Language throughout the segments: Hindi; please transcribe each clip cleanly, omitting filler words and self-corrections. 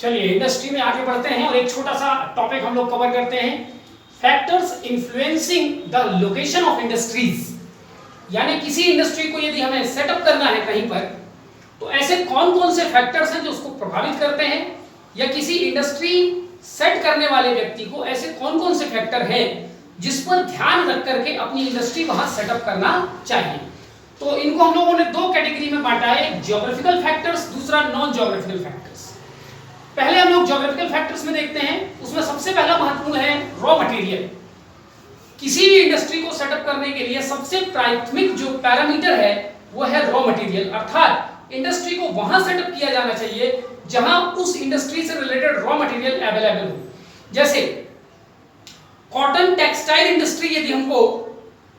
चलिए इंडस्ट्री में आगे बढ़ते हैं और एक छोटा सा टॉपिक हम लोग कवर करते हैं, factors influencing the location of industries. यानी किसी इंडस्ट्री को यदि हमें सेटअप करना है कहीं पर, तो ऐसे कौन कौन से फैक्टर्स हैं जो उसको प्रभावित करते हैं, या किसी इंडस्ट्री सेट करने वाले व्यक्ति को ऐसे कौन कौन से फैक्टर हैं जिस पर ध्यान रख करके अपनी इंडस्ट्री वहां सेटअप करना चाहिए। तो इनको हम लोगों ने दो कैटेगरी में बांटा है, एक ज्योग्राफिकल फैक्टर्स, दूसरा नॉन ज्योग्राफिकल फैक्टर्स। पहले हम लोग ज्योग्राफिकल फैक्टर्स में देखते हैं, उसमें सबसे पहला महत्वपूर्ण है रॉ मटेरियल। किसी भी इंडस्ट्री को सेटअप करने के लिए सबसे प्राथमिक जो पैरामीटर है वो है रॉ मटेरियल, अर्थात इंडस्ट्री को वहां सेटअप किया जाना चाहिए जहां उस इंडस्ट्री से रिलेटेड रॉ मटेरियल अवेलेबल हो। जैसे कॉटन टेक्सटाइल इंडस्ट्री यदि हमको,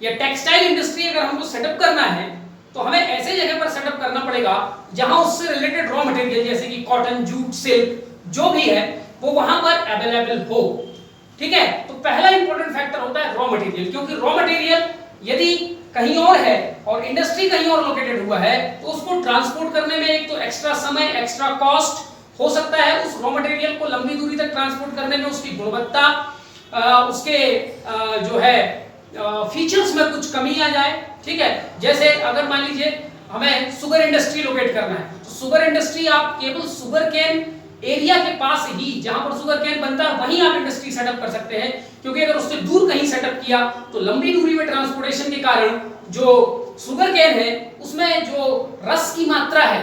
या टेक्सटाइल इंडस्ट्री अगर हमको सेटअप करना है तो हमें ऐसे जगह पर सेटअप करना पड़ेगा जहां उससे रिलेटेड रॉ मटेरियल जैसे कि कॉटन, जूट, सिल्क जो भी है वो वहां पर अवेलेबल हो। ठीक है, तो पहला इंपॉर्टेंट फैक्टर होता है रॉ मटेरियल, क्योंकि रॉ मटेरियल यदि कहीं और है और इंडस्ट्री कहीं और लोकेटेड हुआ है तो उसको ट्रांसपोर्ट करने में एक तो एक्स्ट्रा समय, एक्स्ट्रा कॉस्ट हो सकता है। उस रॉ मटेरियल को लंबी दूरी तक ट्रांसपोर्ट करने में उसकी गुणवत्ता, उसके जो है फीचर्स में कुछ कमी आ जाए। ठीक है, जैसे अगर मान लीजिए हमें शुगर इंडस्ट्री लोकेट करना है तो शुगर इंडस्ट्री आप केवल शुगर केन एरिया के पास ही, जहां पर शुगर केन बनता है वहीं आप इंडस्ट्री सेटअप कर सकते हैं, क्योंकि अगर उससे दूर कहीं सेटअप किया तो लंबी दूरी में ट्रांसपोर्टेशन के कारण जो शुगर केन है उसमें जो रस की मात्रा है,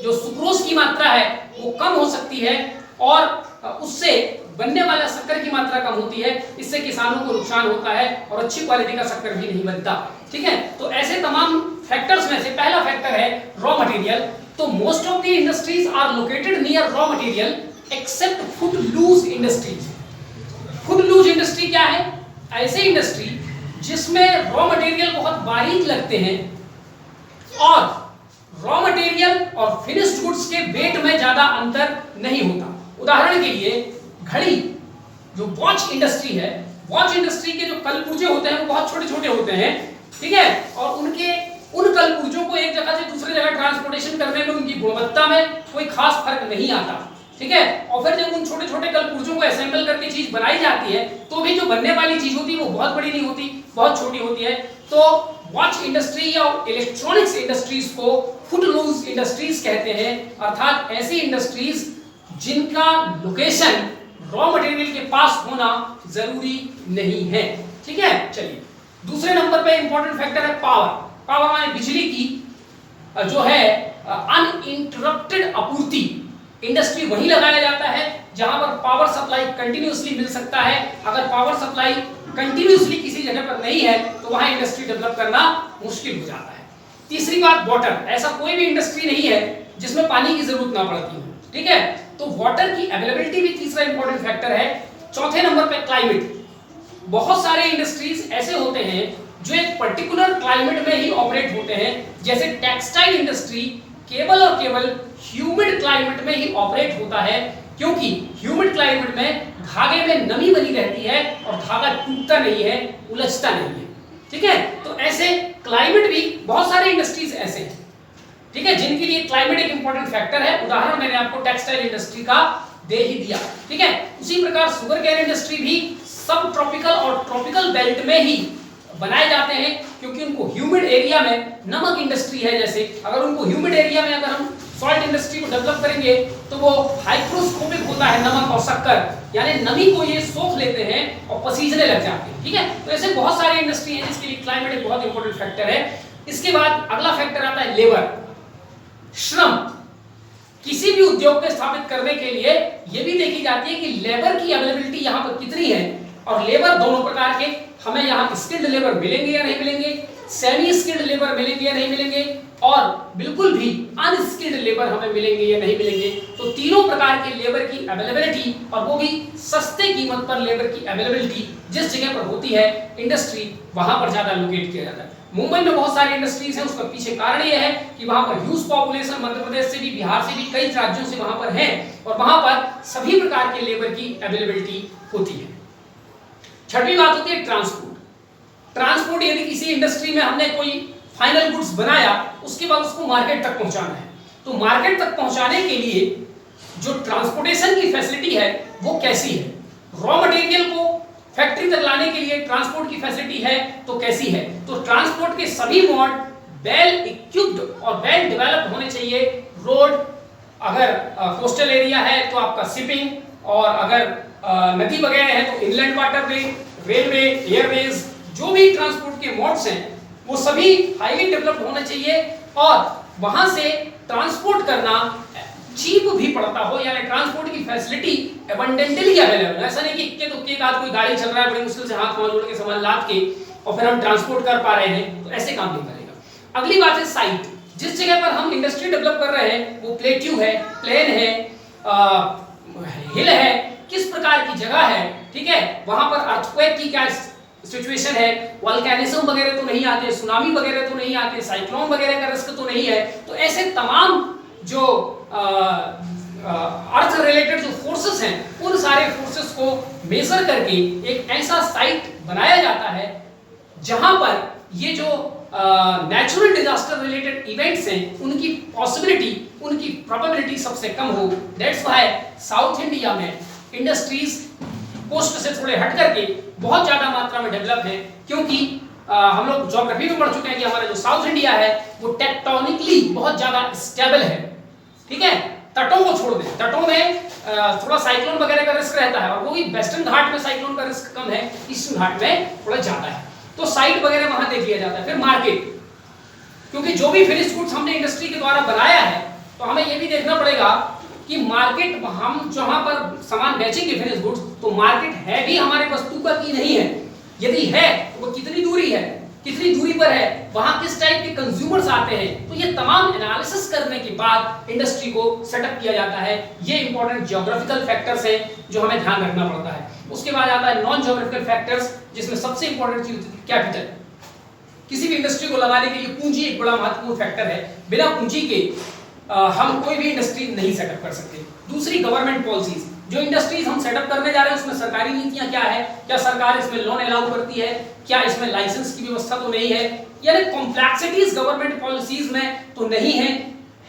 जो सुक्रोज की मात्रा है वो कम हो सकती है और उससे बनने वाला शक्कर की मात्रा कम होती है। इससे किसानों को नुकसान होता है और अच्छी क्वालिटी का शक्कर भी नहीं बनता। ठीक है, तो ऐसे तमाम फैक्टर्स में से पहला फैक्टर है रॉ मटेरियल। तो most of the industries are located near raw material except footloose industries. Footloose industry क्या है? ऐसे इंडस्ट्री जिसमें रॉ मटेरियल बहुत बारीक लगते हैं और रॉ मटेरियल और फिनिश्ड गुड्स के वेट में ज्यादा अंतर नहीं होता। उदाहरण के लिए घड़ी, जो वॉच इंडस्ट्री है, वॉच इंडस्ट्री के जो कलपुर्जे होते हैं वो बहुत छोटे छोटे होते हैं। ठीक है, और उन कलपुर्जों को एक जगह से दूसरी जगह ट्रांसपोर्टेशन करने में उनकी गुणवत्ता में कोई खास फर्क नहीं आता। ठीक है, और फिर जब उन छोटे छोटे कलपुर्जों को असेंबल करके चीज बनाई जाती है तो भी जो बनने वाली चीज होती है वो बहुत बड़ी नहीं होती, बहुत छोटी होती है। तो वॉच इंडस्ट्री या इलेक्ट्रॉनिक्स इंडस्ट्रीज को फुटलूज इंडस्ट्रीज कहते हैं, अर्थात ऐसी इंडस्ट्रीज जिनका लोकेशन रॉ मटेरियल के पास होना जरूरी नहीं है। ठीक है, चलिए दूसरे नंबर पे इंपॉर्टेंट फैक्टर है पावर। पावर माने बिजली की जो है अनइंटरप्टेड आपूर्ति। इंडस्ट्री वहीं लगाया जाता है जहां पर पावर सप्लाई कंटिन्यूअसली मिल सकता है। अगर पावर सप्लाई कंटिन्यूअसली किसी जगह पर नहीं है तो वहां इंडस्ट्री डेवलप करना मुश्किल हो जाता है। तीसरी बात वाटर। ऐसा कोई भी इंडस्ट्री नहीं है जिसमें पानी की जरूरत ना पड़ती हो। ठीक है, तो वाटर की अवेलेबिलिटी भी तीसरा इंपॉर्टेंट फैक्टर है। चौथे नंबर पे क्लाइमेट। बहुत सारे इंडस्ट्रीज ऐसे होते हैं जो एक पर्टिकुलर क्लाइमेट में ही ऑपरेट होते हैं। जैसे टेक्सटाइल इंडस्ट्री केवल और केवल ह्यूमिड क्लाइमेट में ही ऑपरेट होता है, क्योंकि ह्यूमिड क्लाइमेट में धागे में नमी बनी रहती है और धागा टूटता नहीं है, उलझता नहीं है। ठीक है, तो ऐसे क्लाइमेट भी बहुत सारे इंडस्ट्रीज ऐसे हैं, ठीक है, जिनके लिए क्लाइमेट एक इंपॉर्टेंट फैक्टर है। उदाहरण मैंने आपको टेक्सटाइल इंडस्ट्री का दे ही दिया। ठीक है, उसी प्रकार शुगर केन इंडस्ट्री भी सब ट्रॉपिकल और ट्रॉपिकल बेल्ट में ही बनाए जाते हैं, क्योंकि उनको ह्यूमिड एरिया में, नमक इंडस्ट्री है जैसे, अगर उनको ह्यूमिड एरिया में अगर हम सॉल्ट इंडस्ट्री को डेवलप करेंगे तो वो हाइग्रोस्कोपिक होता है नमक और शक्कर, यानी नमी को ये सोख लेते हैं और पसीजने लग जाते हैं। ठीक है, तो ऐसे बहुत सारे इंडस्ट्री है जिसके लिए क्लाइमेट एक बहुत इंपॉर्टेंट फैक्टर है। इसके बाद अगला फैक्टर आता है लेबर, श्रम। किसी भी उद्योग को स्थापित करने के लिए यह भी देखी जाती है कि लेबर की अवेलेबिलिटी यहाँ पर कितनी है, और लेबर दोनों प्रकार के, हमें यहाँ स्किल्ड लेबर मिलेंगे या नहीं मिलेंगे, सेमी स्किल्ड लेबर मिलेंगे या नहीं मिलेंगे, और बिल्कुल भी अनस्किल्ड लेबर हमें मिलेंगे या नहीं मिलेंगे। तो तीनों प्रकार के लेबर की अवेलेबिलिटी, और वो भी सस्ते कीमत पर लेबर की अवेलेबिलिटी जिस जगह पर होती है इंडस्ट्री, वहां पर ज्यादा लोकेट किया जाता है। मुंबई में बहुत सारी इंडस्ट्रीज हैं, उसका पीछे कारण यह है कि वहां पर ह्यूज पॉपुलेशन मध्य प्रदेश से भी, बिहार से भी, कई राज्यों से वहां पर है, और वहां पर सभी प्रकार के लेबर की अवेलेबिलिटी होती है। छठवीं बात होती है ट्रांसपोर्ट। ट्रांसपोर्ट, यदि किसी इंडस्ट्री में हमने कोई फाइनल गुड्स बनाया, उसके बाद उसको मार्केट तक पहुंचाना है, तो मार्केट तक पहुंचाने के लिए जो ट्रांसपोर्टेशन की फैसिलिटी है वो कैसी है, रॉ मटेरियल को फैक्ट्री तक लाने के लिए ट्रांसपोर्ट की फैसिलिटी है तो कैसी है। तो ट्रांसपोर्ट के सभी मोड वेल इक्विप्ड और वेल डेवलप्ड होने चाहिए। रोड, अगर कोस्टल एरिया है तो आपका शिपिंग, और अगर नदी वगैरह है तो इनलैंड वाटरवे, रेलवे, एयरवेज, जो भी ट्रांसपोर्ट के मोड्स हैं वो सभी हाईली डेवलप्ड होना चाहिए और वहां से ट्रांसपोर्ट करना चीप भी पड़ता हो, यानी ट्रांसपोर्ट की फैसिलिटी एबंडेंटली अवेलेबल है। ऐसा नहीं कि इक्के दुक्के का कोई गाड़ी चल रहा है, बड़ी मुश्किल से हाथ पांव जोड़ के सामान लाद के और फिर हम ट्रांसपोर्ट कर पा रहे हैं, तो ऐसे काम नहीं करेगा। अगली बात है साइट। जिस जगह पर हम इंडस्ट्री डेवलप कर रहे हैं वो प्लेट्यू है, प्लेन है, हिल है, किस प्रकार की जगह है, ठीक है, वहां पर अर्थक्वेक की क्या सिचुएशन है, वोल्केनिज्म वगैरह तो नहीं आते, सुनामी वगैरह तो नहीं आते, साइक्लोन वगैरह का रिस्क तो नहीं है। तो ऐसे तमाम जो अर्थ रिलेटेड जो फोर्सेस हैं उन सारे फोर्सेस को मेजर करके एक ऐसा साइट बनाया जाता है जहां पर ये जो नेचुरल डिजास्टर रिलेटेड इवेंट्स हैं उनकी पॉसिबिलिटी, उनकी प्रोबेबिलिटी सबसे कम हो। दैट्स व्हाई साउथ इंडिया में इंडस्ट्रीज कोस्ट से थोड़े हट करके बहुत ज्यादा मात्रा में डेवलप है, क्योंकि हम लोग ज्योग्राफी में पढ़ चुके हैं कि हमारा जो साउथ इंडिया है वो टेक्टोनिकली बहुत ज्यादा स्टेबल है, ठीक है। तटों को छोड़ दें, तटों में थोड़ा साइक्लोन वगैरह का रिस्क रहता है और वो भी वेस्टर्न घाट में साइक्लोन का रिस्क कम है, ईस्टर्न घाट में थोड़ा ज्यादा है। तो साइट वगैरह वहां देख लिया जाता है। फिर मार्केट, क्योंकि जो भी फिनिश गुड्स हमने इंडस्ट्री के द्वारा बनाया है तो हमें ये भी देखना पड़ेगा कि मार्केट, हम जहां पर सामान बेचेंगे फिनिश गुड्स, तो मार्केट है भी हमारे वस्तु का कि नहीं है, यदि है तो वो कितनी दूरी है, कितनी दूरी पर है, वहां किस टाइप के कंज्यूमर्स आते हैं। तो ये तमाम एनालिसिस करने के बाद इंडस्ट्री को सेटअप किया जाता है। ये इंपॉर्टेंट ज्योग्राफिकल फैक्टर्स हैं जो हमें ध्यान रखना पड़ता है। उसके बाद आता है नॉन ज्योग्राफिकल फैक्टर्स, जिसमें सबसे इंपॉर्टेंट चीज कैपिटल। किसी भी इंडस्ट्री को लगाने के लिए पूंजी एक बड़ा महत्वपूर्ण फैक्टर है। बिना पूंजी के हम कोई भी इंडस्ट्री नहीं सेटअप कर सकते। दूसरी गवर्नमेंट पॉलिसीज, जो इंडस्ट्रीज हम सेटअप करने जा रहे हैं उसमें सरकारी नीतियां क्या है, क्या सरकार इसमें लोन अलाउ करती है, क्या इसमें लाइसेंस की व्यवस्था तो नहीं है, यानी कॉम्प्लेक्सिटीज गवर्नमेंट पॉलिसीज में तो नहीं है।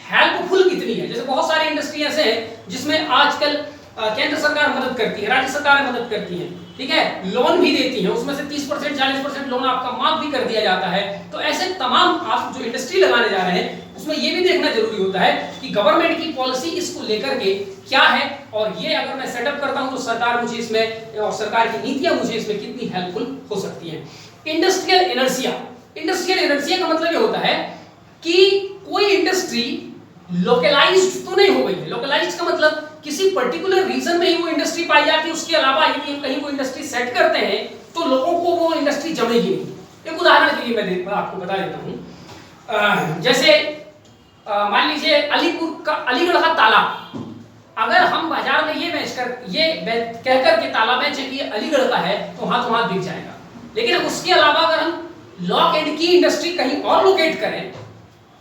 हेल्पफुल कितनी है, जैसे बहुत सारी इंडस्ट्री ऐसे हैं जिसमें आजकल केंद्र सरकार मदद करती है, राज्य सरकार मदद करती है, ठीक है, लोन भी देती है, उसमें से 30% 40% लोन आपका माफ भी कर दिया जाता है। तो ऐसे तमाम आप जो इंडस्ट्री लगाने जा रहे हैं उसमें ये भी देखना जरूरी होता है कि गवर्नमेंट की पॉलिसी इसको लेकर के क्या है, और ये अगर मैं सेटअप करता हूं तो सरकार मुझे इसमें, और सरकार की नीतियां मुझे इसमें कितनी हेल्पफुल हो सकती हैं। इंडस्ट्रियल इनर्शिया, इंडस्ट्रियल इनर्शिया का मतलब ये होता है कि कोई इंडस्ट्री लोकलाइज्ड तो नहीं हो गई है। लोकलाइज्ड का मतलब किसी पर्टिकुलर रीजन में ही वो इंडस्ट्री पाई जाती है, उसके अलावा यदि हम कहीं वो इंडस्ट्री सेट करते हैं तो लोगों को वो इंडस्ट्री जमेगी नहीं। एक उदाहरण के लिए मैं आपको बता देता हूं, जैसे मान लीजिए अलीगढ़ का ताला, अगर हम बाजार में ये कह करके ताला बेचें कि ये अलीगढ़ का है तो हाथों हाथ बिक जाएगा। लेकिन उसके अलावा अगर हम लॉक एंड की इंडस्ट्री कहीं और लोकेट करें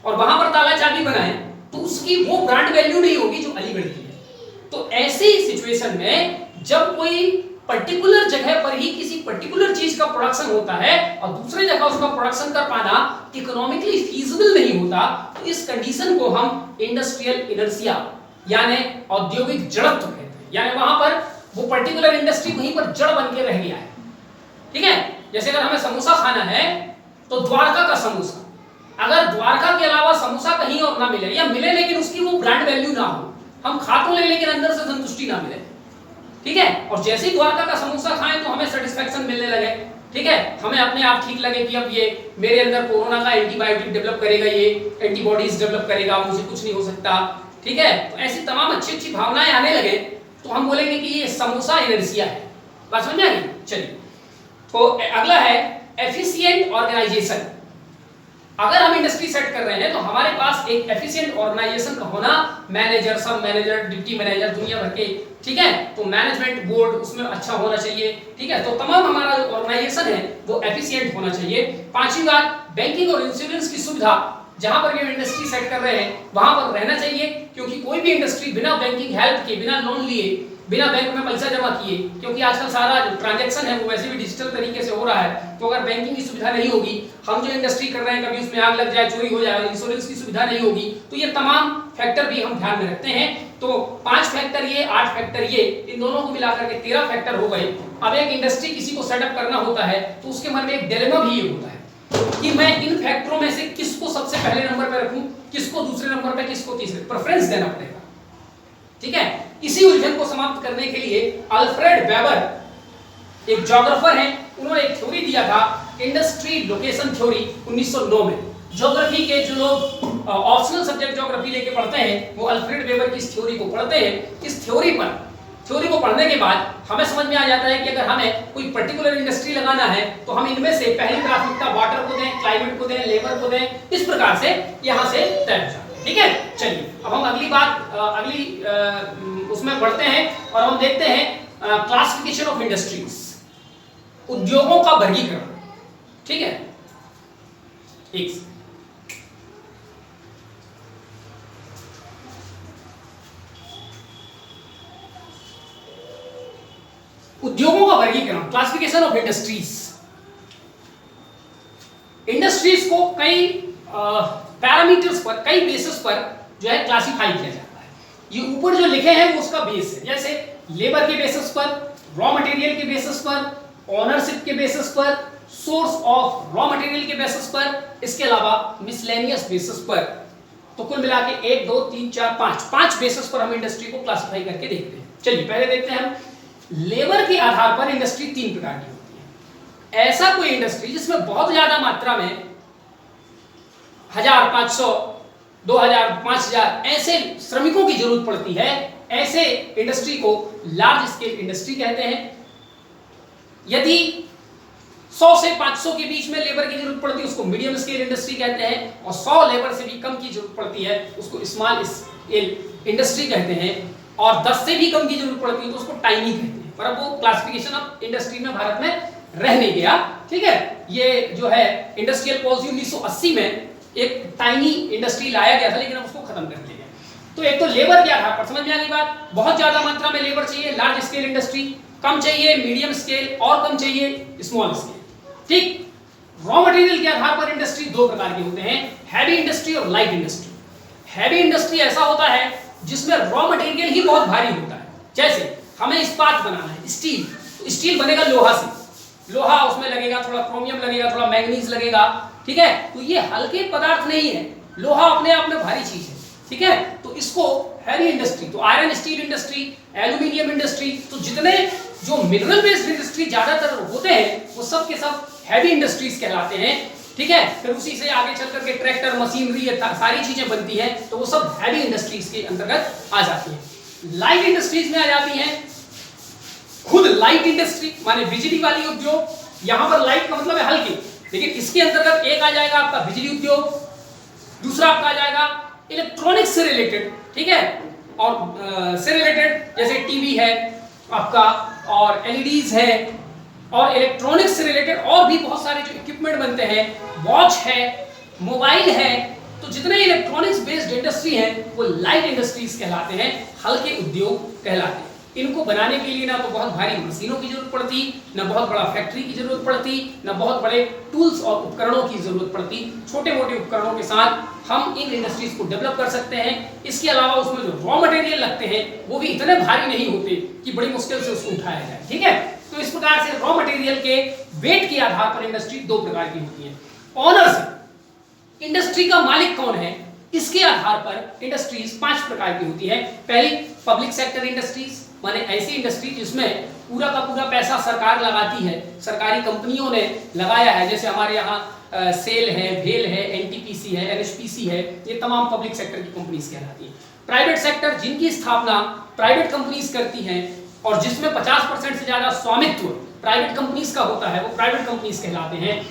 और वहां पर ताला चाबी बनाएं तो उसकी वो ब्रांड वैल्यू नहीं होगी जो अलीगढ़ की है। तो ऐसी सिचुएशन में जब कोई पर्टिकुलर जगह पर ही किसी पर्टिकुलर चीज का प्रोडक्शन होता है और दूसरे जगह उसका प्रोडक्शन कर पाना इकोनॉमिकली फीजिबल नहीं होता, तो इस कंडीशन को हम इंडस्ट्रियल इनर्शिया यानी औद्योगिक जड़त्व कहते हैं। यानी वहां पर वो पर्टिकुलर इंडस्ट्री वहीं पर जड़ बन के रह गया है, ठीक है। जैसे अगर हमें समोसा खाना है तो द्वारका का समोसा, अगर द्वारका के अलावा समोसा कहीं और ना मिले या मिले लेकिन उसकी वो ब्रांड वैल्यू ना हो, हम खा तो ले लेकिन अंदर से संतुष्टि ना मिले, ठीक है। और जैसे ही द्वारका का समोसा खाएं तो हमें सेटिस्फैक्शन मिलने लगे, ठीक है, हमें अपने आप ठीक लगे कि अब ये मेरे अंदर कोरोना का एंटीबायोटिक डेवलप करेगा, ये एंटीबॉडीज डेवलप करेगा, मुझे कुछ नहीं हो सकता, ठीक है। तो ऐसी तमाम अच्छी अच्छी भावनाएं आने लगे तो हम बोलेंगे कि ये समोसा इनर्शिया है। बात समझ में आ गई? चलिए, तो अगला है एफिशिएंट ऑर्गेनाइजेशन। अगर हम इंडस्ट्री सेट कर रहे हैं तो हमारे पास एक एफिशिएंट ऑर्गेनाइजेशन का होना, मैनेजर, सब मैनेजर, डिप्टी मैनेजर, दुनिया भर के, ठीक है। तो मैनेजमेंट बोर्ड उसमें अच्छा होना चाहिए, ठीक है। तो तमाम हमारा जो ऑर्गेनाइजेशन है वो एफिशिएंट होना चाहिए। पांचवी बात, बैंकिंग और इंश्योरेंस की सुविधा जहां पर भी इंडस्ट्री सेट कर रहे हैं वहां पर रहना चाहिए, क्योंकि कोई भी इंडस्ट्री बिना बैंकिंग हेल्प के, बिना लोन लिए बिना बैंक में पैसा जमा किए, क्योंकि आजकल सारा जो ट्रांजैक्शन है वो वैसे भी डिजिटल तरीके से हो रहा है, तो अगर बैंकिंग की सुविधा नहीं होगी, हम जो इंडस्ट्री कर रहे हैं कभी उसमें आग लग जाए, चोरी हो जाए, इंश्योरेंस की सुविधा नहीं होगी, तो ये तमाम फैक्टर भी हम ध्यान में रखते हैं। तो 5 फैक्टर ये, 8 फैक्टर ये, इन दोनों को मिलाकर के 13 फैक्टर हो गए। अब एक इंडस्ट्री किसी को सेटअप करना होता है तो उसके मन में एक डिलेमा भी ये होता है कि मैं इन फैक्टरों में से किसको सबसे पहले नंबर पे रखूं, किसको दूसरे नंबर पे, किसको तीसरे, प्रेफरेंस देना पड़ेगा। ठीक है, इसी उलझन को समाप्त करने के लिए अल्फ्रेड वेबर एक ज्योग्राफर हैं, उन्होंने एक थ्योरी दिया था, इंडस्ट्री लोकेशन थ्योरी, 1909 में। ज्योग्राफी के जो लोग ऑप्शनल सब्जेक्ट ज्योग्राफी लेके पढ़ते हैं वो अल्फ्रेड वेबर की इस थ्योरी को पढ़ते हैं। इस थ्योरी को पढ़ने के बाद हमें समझ में आ जाता है कि अगर हमें कोई पर्टिकुलर इंडस्ट्री लगाना है तो हम इनमें से पहली प्राथमिकता वाटर को दें, क्लाइमेट को दें, लेबर को दें, इस प्रकार से यहां से तय हो जाता है। ठीक है, चलिए अब हम अगली उसमें बढ़ते हैं और हम देखते हैं क्लासिफिकेशन ऑफ इंडस्ट्रीज, उद्योगों का वर्गीकरण। ठीक है, एक उद्योगों का वर्गीकरण, क्लासिफिकेशन ऑफ इंडस्ट्रीज। इंडस्ट्रीज को कई पैरामीटर्स पर, कई बेसिस पर जो है क्लासिफाई किया जाता है। ये ऊपर जो लिखे हैं वो उसका बेस है, जैसे लेबर के बेसिस पर, रॉ मटेरियल के बेसिस पर, ओनरशिप के बेसिस पर, सोर्स ऑफ रॉ मटेरियल के बेसिस पर, इसके अलावा मिसलेनियस बेसिस पर। तो कुल मिला के 1 2 3 4 5 बेसिस पर हम इंडस्ट्री को क्लासिफाई करके देखते हैं। चलिए पहले देखते हैं हम लेबर के आधार पर इंडस्ट्री 3 प्रकार की होती है। ऐसा कोई इंडस्ट्री जिसमें बहुत ज्यादा मात्रा में 1000, 500, 2000, 5000 ऐसे श्रमिकों की जरूरत पड़ती है, ऐसे इंडस्ट्री को लार्ज स्केल इंडस्ट्री कहते हैं। यदि 100 से 500 के बीच में लेबर की जरूरत पड़ती है उसको मीडियम स्केल इंडस्ट्री कहते हैं, और 100 लेबर से भी कम की जरूरत पड़ती है उसको स्मॉल स्केल इंडस्ट्री कहते हैं, और 10 से भी कम की जरूरत पड़ती है तो उसको टाइनी कहते हैं। पर अब वो क्लासिफिकेशन ऑफ इंडस्ट्री में भारत में रह नहीं गया। ठीक है, ये जो है इंडस्ट्रियल पॉलिसी 1980 में एक टाइनी इंडस्ट्री लाया गया था, लेकिन अब उसको खत्म कर दिया गया। तो एक तो लेबर के आधार पर समझ में आ गई बात, बहुत ज्यादा मात्रा में लेबर चाहिए लार्ज स्केल इंडस्ट्री, कम चाहिए मीडियम स्केल, और कम चाहिए स्मॉल स्केल। ठीक, रॉ मटेरियल के आधार पर इंडस्ट्री 2 प्रकार के होते हैं, हैवी इंडस्ट्री और लाइट इंडस्ट्री। हैवी इंडस्ट्री ऐसा होता है जिसमें रॉ मटेरियल ही बहुत भारी होता है, जैसे हमें इस्पात बनाना है, स्टील बनेगा लोहा से, लोहा उसमें लगेगा, थोड़ा क्रोमियम लगेगा, थोड़ा मैंगनीज लगेगा। ठीक है, तो ये हल्के पदार्थ नहीं है, लोहा अपने आप में भारी चीज है। ठीक है, तो इसको हैवी इंडस्ट्री, तो iron steel industry, aluminium industry, तो जितने जो मिनरल बेस्ड इंडस्ट्री ज्यादातर होते हैं वो सब के सब हैवी इंडस्ट्रीज कहलाते हैं। ठीक है, फिर उसी से आगे चल करके ट्रैक्टर, मशीनरी, सारी चीजें बनती हैं, तो वो सब हैवी इंडस्ट्रीज के अंतर्गत आ जाती हैं। लाइट इंडस्ट्रीज में आ जाती हैं खुद लाइट इंडस्ट्री, माने बिजली वाली उद्योग। यहां पर लाइट का मतलब है हल्की, लेकिन इसके अंतर्गत एक आ जाएगा आपका बिजली उद्योग, दूसरा आपका आ जाएगा इलेक्ट्रॉनिक्स से रिलेटेड। ठीक है, और से रिलेटेड जैसे टीवी है आपका, और एलईडीज है, और इलेक्ट्रॉनिक्स से रिलेटेड और भी बहुत सारे जो इक्विपमेंट बनते हैं, वॉच है, मोबाइल है, तो जितने इलेक्ट्रॉनिक्स बेस्ड इंडस्ट्री हैं वो लाइट इंडस्ट्रीज कहलाते हैं, हल्के उद्योग कहलाते हैं। इनको बनाने के लिए ना तो बहुत भारी मशीनों की जरूरत पड़ती, ना बहुत बड़ा फैक्ट्री की जरूरत पड़ती, ना बहुत बड़े टूल्स और उपकरणों की जरूरत पड़ती। छोटे मोटे उपकरणों के साथ हम इन इंडस्ट्रीज को डेवलप कर सकते हैं। इसके अलावा उसमें जो रॉ मटेरियल लगते हैं वो भी इतने भारी नहीं होते कि बड़ी मुश्किल से उसको उठाया जाए। ठीक है, तो इस प्रकार से रॉ मटेरियल के वेट के आधार पर इंडस्ट्री 2 प्रकार की होती है। ओनरशिप, इंडस्ट्री का मालिक कौन है, इसके आधार पर इंडस्ट्रीज 5 प्रकार की होती है। पहली पब्लिक सेक्टर इंडस्ट्रीज, माने ऐसी इंडस्ट्री जिसमें पूरा का पूरा पैसा सरकार लगाती है, सरकारी कंपनियों ने लगाया है, जैसे हमारे यहाँ सेल है, भेल है, एनटीपीसी है, एनएचपीसी है, ये तमाम पब्लिक सेक्टर की कंपनीज कहलाती हैं। प्राइवेट सेक्टर, जिनकी स्थापना प्राइवेट कंपनीज करती हैं और जिसमें 50% से ज्यादा स्वामित्व प्राइवेट कंपनीज का होता है, वो प्राइवेट कंपनीज कहलाते हैं।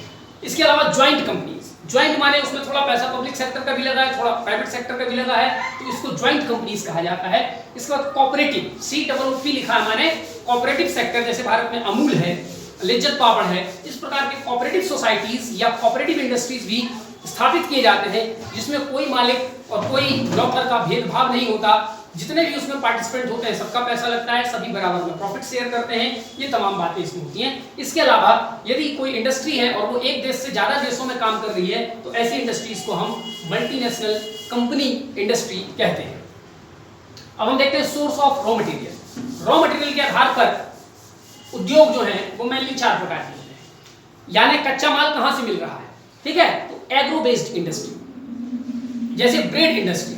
इसके अलावा ज्वाइंट कंपनीज, ज्वाइंट माने उसमें थोड़ा पैसा पब्लिक सेक्टर का भी लगा है, थोड़ा प्राइवेट सेक्टर का भी लगा है, तो इसको ज्वाइंट कंपनीज कहा जाता है। इसके बाद कोऑपरेटिव, COOP लिखा है, माने कोऑपरेटिव सेक्टर, जैसे भारत में अमूल है, लिज्जत पापड़ है, इस प्रकार के कोऑपरेटिव सोसाइटीज या कोऑपरेटिव इंडस्ट्रीज भी स्थापित किए जाते हैं, जिसमें कोई मालिक और कोई नौकर का भेदभाव नहीं होता, जितने भी उसमें पार्टिसिपेंट होते हैं सबका पैसा लगता है, सभी बराबर में प्रॉफिट शेयर करते हैं, ये तमाम बातें इसमें होती हैं। इसके अलावा यदि कोई इंडस्ट्री है और वो एक देश से ज्यादा देशों में काम कर रही है तो ऐसी इंडस्ट्रीज को हम मल्टीनेशनल कंपनी इंडस्ट्री कहते हैं। अब हम देखते हैं source of raw material. Raw material के आधार पर उद्योग जो है वो मेनली 4 प्रकार के होते हैं, यानी कच्चा माल कहां से मिल रहा है, ठीक है। तो एग्रो बेस्ड इंडस्ट्री, जैसे ब्रेड इंडस्ट्री,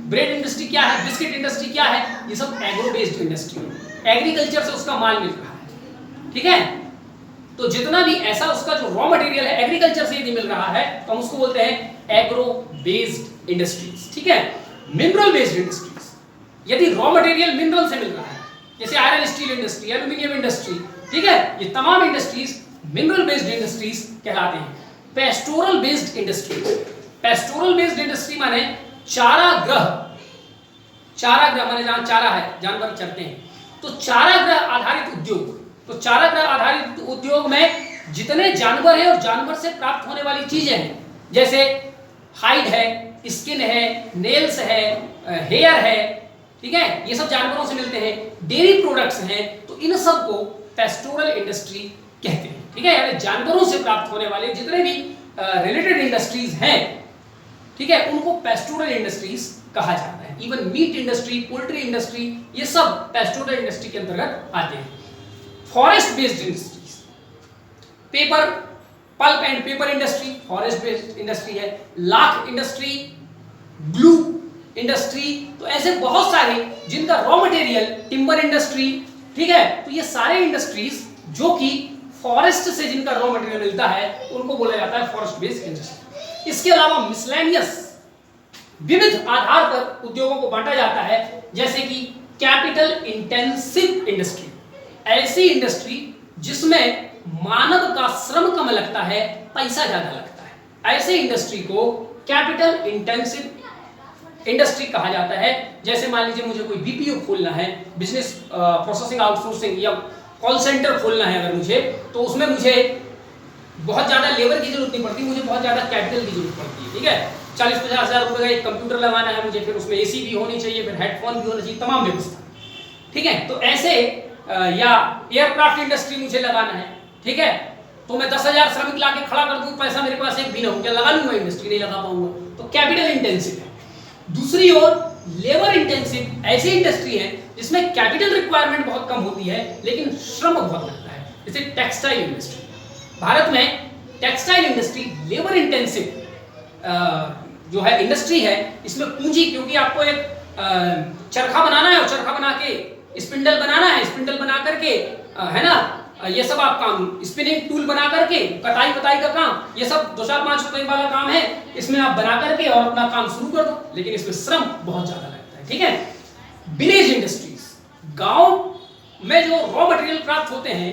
ब्रेड इंडस्ट्री क्या है, बिस्किट इंडस्ट्री क्या है, ये सब एग्रो बेस्ड इंडस्ट्री है, एग्रीकल्चर से उसका माल मिल रहा है, ठीक है। तो जितना भी ऐसा उसका जो रॉ मटेरियल है एग्रीकल्चर से यदि मिल रहा है तो हम उसको बोलते हैं एग्रो बेस्ड इंडस्ट्रीज, ठीक है। मिनरल बेस्ड इंडस्ट्रीज, यदि रॉ मटेरियल मिनरल से मिल रहा है, जैसे iron steel industry, aluminium industry, ठीक है, ये तमाम इंडस्ट्रीज मिनरल बेस्ड इंडस्ट्रीज कहलाते हैं। Pastoral based industries, pastoral based industry माने चारागृह, चारागृह माने जहां चारा है, जानवर चरते हैं, तो चारागृह आधारित उद्योग। तो चारागृह आधारित उद्योग में जितने जानवर हैं और जानवर से प्राप्त होने वाली चीजें हैं, जैसे हाइड है, स्किन है, नेल्स है, हेयर है, ठीक है, ये सब जानवरों से मिलते हैं, डेयरी प्रोडक्ट्स हैं, तो इन सब को पेस्टोरल इंडस्ट्री कहते हैं, ठीक है। यानी जानवरों से प्राप्त होने वाले जितने भी रिलेटेड इंडस्ट्रीज हैं, ठीक है, उनको पेस्टोरल इंडस्ट्रीज कहा जाता है। Even meat industry, poultry industry, ये सब पेस्टोरल इंडस्ट्री के अंतर्गत आते हैं। Forest based industries, paper, pulp and paper industry forest based industry है। लाख इंडस्ट्री, ग्लू इंडस्ट्री, तो ऐसे बहुत सारे जिनका रॉ मटेरियल, टिम्बर इंडस्ट्री, ठीक है, तो ये सारे इंडस्ट्रीज जो कि फॉरेस्ट से जिनका रॉ मटेरियल मिलता है उनको बोला जाता है फॉरेस्ट बेस्ड इंडस्ट्री। इसके अलावा मिसलेनियस, विविध आधार पर उद्योगों को बांटा जाता है, जैसे कि कैपिटल इंटेंसिव इंडस्ट्री, ऐसी इंडस्ट्री जिसमें मानव का श्रम कम लगता है, पैसा ज्यादा लगता है, ऐसे इंडस्ट्री को कैपिटल इंटेंसिव इंडस्ट्री कहा जाता है। जैसे मान लीजिए मुझे कोई बीपीओ खोलना है, बिजनेस प्रोसेसिंग आउटसोर्सिंग, या कॉल सेंटर खोलना है अगर मुझे, तो उसमें मुझे बहुत ज्यादा लेबर की जरूरत नहीं पड़ती, मुझे बहुत ज्यादा कैपिटल की जरूरत पड़ती है, ठीक है। 40-50 हज़ार रुपए का एक कंप्यूटर लगाना है मुझे, फिर उसमें एसी भी होनी चाहिए, फिर हेडफोन भी होना चाहिए, तमाम व्यवस्था, ठीक है। तो ऐसे या एयरक्राफ्ट इंडस्ट्री मुझे लगाना है, ठीक है, तो मैं 10,000 श्रमिक लाके खड़ा कर दूं, पैसा मेरे पास एक भी ना हो, क्या लगा लूंगा इंडस्ट्री, नहीं लगा पाऊंगा, तो कैपिटल इंटेंसिव है। दूसरी ओर लेबर इंटेंसिव ऐसी इंडस्ट्री है जिसमें कैपिटल रिक्वायरमेंट बहुत कम होती है लेकिन श्रम बहुत लगता है, जैसे टेक्सटाइल इंडस्ट्री। भारत में टेक्सटाइल इंडस्ट्री लेबर इंटेंसिव जो है इंडस्ट्री है, इसमें पूंजी, क्योंकि आपको एक चरखा बनाना है और चरखा बना के स्पिंडल बनाना है, स्पिंडल बना करके है ना, ये सब आप काम, स्पिनिंग टूल बना करके, कटाई का काम, ये सब 2-4-5 रुपए वाला काम है, इसमें आप बना करके और अपना काम शुरू कर दो, लेकिन इसमें श्रम बहुत ज्यादा लगता है, ठीक है। विलेज इंडस्ट्रीज, गांव में जो रॉ मटेरियल प्राप्त होते हैं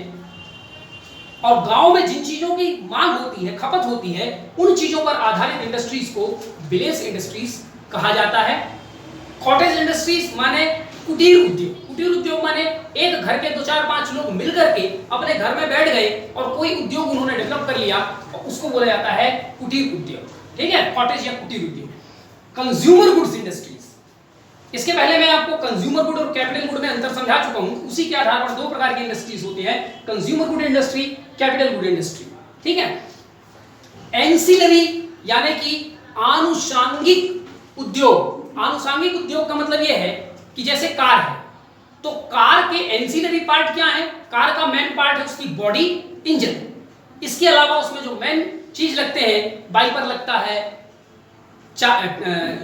और गांव में जिन चीजों की मांग होती है, खपत होती है, उन चीजों पर आधारित इंडस्ट्रीज को विलेज इंडस्ट्रीज कहा जाता है। कॉटेज इंडस्ट्रीज माने कुटीर उद्योग, कुटीर उद्योग माने एक घर के 2-4-5 लोग मिलकर के अपने घर में बैठ गए और कोई उद्योग उन्होंने डेवलप कर लिया, और उसको बोला जाता है कुटीर उद्योग, ठीक है, कॉटेज या कुटीर उद्योग। कंज्यूमर गुड्स इंडस्ट्रीज, इसके पहले मैं आपको कंज्यूमर गुड और कैपिटल गुड में अंतर समझा चुका हूं, उसी के आधार पर 2 प्रकार की इंडस्ट्रीज होती है, consumer good industry, capital good industry, ठीक है। एंसिलरी यानी कि आनुषंगिक उद्योग, आनुषंगिक उद्योग का मतलब यह है कि जैसे कार है, तो कार के एंसिलरी पार्ट क्या है, कार का मेन पार्ट है उसकी बॉडी, इंजन, इसके अलावा उसमें जो मेन चीज लगते हैं, वाइपर लगता है,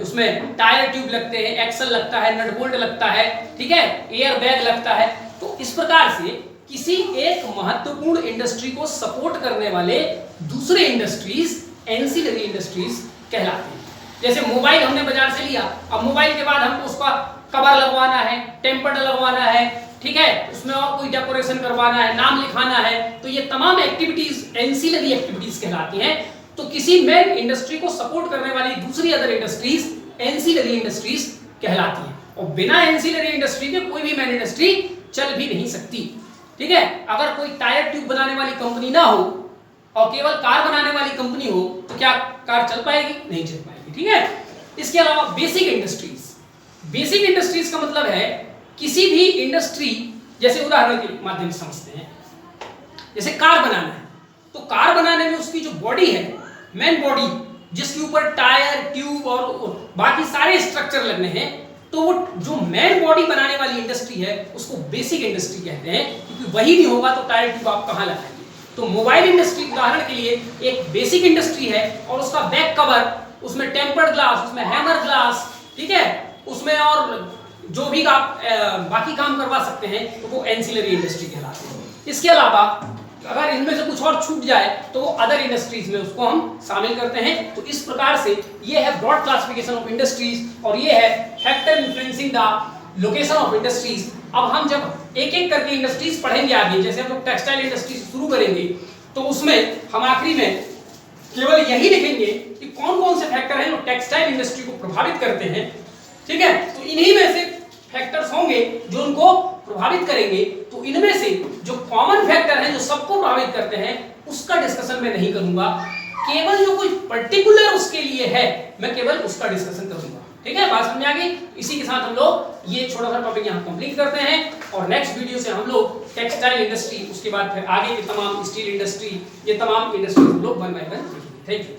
उसमें टायर ट्यूब लगते हैं, एक्सल लगता है, नट बोल्ट लगता है, ठीक है, एयर बैग लगता है। तो इस प्रकार से किसी एक महत्वपूर्ण इंडस्ट्री को सपोर्ट करने वाले दूसरे इंडस्ट्रीज एंसिलरी इंडस्ट्रीज कहलाते हैं। जैसे मोबाइल हमने बाजार से लिया, अब मोबाइल के बाद हमको उसका कवर लगवाना है, टेम्पर्ड लगवाना है, ठीक है, उसमें और कोई डेकोरेशन करवाना है, नाम लिखाना है, तो ये तमाम एक्टिविटीज एंसिलरी एक्टिविटीज कहलाती हैं। तो किसी मेन इंडस्ट्री को सपोर्ट करने वाली दूसरी अदर इंडस्ट्रीज एंसिलरी इंडस्ट्रीज कहलाती हैं, और बिना एंसिलरी इंडस्ट्री के कोई भी मेन इंडस्ट्री चल भी नहीं सकती, ठीक है। अगर कोई टायर ट्यूब बनाने वाली कंपनी ना हो और केवल कार बनाने वाली कंपनी हो तो क्या कार चल पाएगी? नहीं चल पाएगी, ठीक है। इसके अलावा बेसिक इंडस्ट्रीज, बेसिक इंडस्ट्रीज का मतलब है किसी भी इंडस्ट्री, जैसे उदाहरण के माध्यम से समझते हैं, जैसे कार बनाना है, तो कार बनाने में उसकी जो बॉडी है, मेन बॉडी, जिसके ऊपर टायर, ट्यूब और बाकी सारे स्ट्रक्चर लगने हैं, तो वो जो मेन बॉडी बनाने वाली इंडस्ट्री है उसको बेसिक इंडस्ट्री कहते हैं, क्योंकि वही नहीं होगा तो टायर ट्यूब आप कहाँ लगाएंगे। तो मोबाइल इंडस्ट्री उदाहरण के लिए एक बेसिक इंडस्ट्री है, और उसका बैक कवर, उसमें टेम्पर्ड ग्लास, उसमें हैमर ग्लास, ठीक है, उसमें और जो भी आप बाकी काम करवा सकते हैं, तो वो एंसिलरी इंडस्ट्री कहलाते हैं। इसके अलावा अगर इनमें से कुछ और छूट जाए तो अदर इंडस्ट्रीज में उसको हम शामिल करते हैं। तो इस प्रकार से ये है ब्रॉड क्लासिफिकेशन ऑफ इंडस्ट्रीज, और ये है factor influencing the location of industries. अब हम जब एक एक करके इंडस्ट्रीज पढ़ेंगे आगे, जैसे हम लोग टेक्सटाइल इंडस्ट्री शुरू करेंगे, तो उसमें हम आखिरी में केवल यही लिखेंगे कि कौन कौन से फैक्टर हैं जो टेक्सटाइल इंडस्ट्री को प्रभावित करते हैं, ठीक है। तो इन्हीं में से फैक्टर्स होंगे जो उनको प्रभावित करेंगे। तो इनमें से जो कॉमन फैक्टर हैं जो सबको प्रभावित करते हैं, उसका डिस्कशन मैं नहीं करूंगा, केवल जो कोई पर्टिकुलर उसके लिए है मैं केवल उसका डिस्कशन करूंगा, ठीक है। बात समझ में आ गई। इसी के साथ हम लोग ये छोटा सा टॉपिक यहाँ कंप्लीट करते हैं, और नेक्स्ट वीडियो से हम लोग टेक्सटाइल इंडस्ट्री, उसके बाद फिर आगे के तमाम स्टील इंडस्ट्री, ये तमाम इंडस्ट्री हम लोग 1 by 1 देखेंगे। Thank you.